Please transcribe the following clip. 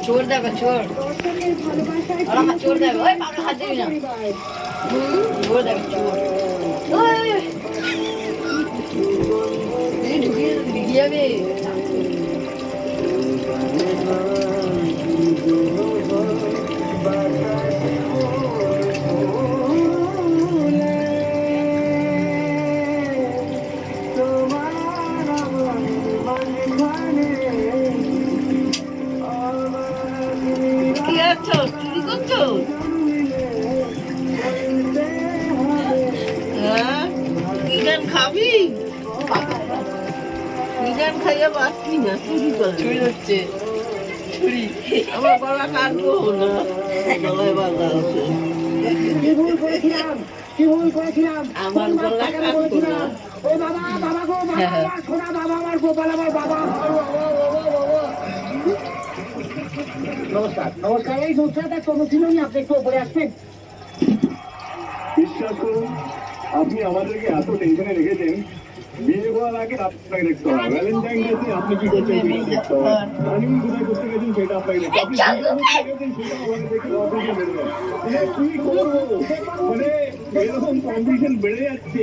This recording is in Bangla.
চোর দেখো চোর আর আমার চোর দেখো ওই পাগল হাত দিবি না চোর দেখো চোর ঢুকিয়ে যাবে চুরি করছো গান খাবি গান খাইয়া বাঁচবি না চুরি করে চুরি হচ্ছে চুরি আমার গলা কাটবো না গলায় বাঁধা হচ্ছে আমার গলা কাটবো না ও বাবা বাবা গো বাবা সোনা বাবা আমার গোপাল আমার বাবা নমস্কার নমস্কার এই সংস্থাটা কোনো ছিলই আপনি একটু উপরে আসবেন বিশ্বাস করুন আপনি আমাদেরকে এত টেনশনে রেখেছেন বিয়ে করার আগে আপনাকে দেখতে হবে ভ্যালেন্টাইন ডেতে আপনি কি করছেন সেটা দেখতে হবে হানিমুন কোথায় করতে গেছেন সেটা আপনাকে দেখতে হবে আপনি সেটা আমাকে দেখে অফিসে বেরোবেন কি করবো মানে এরকম কম্পিটিশন বেড়ে যাচ্ছে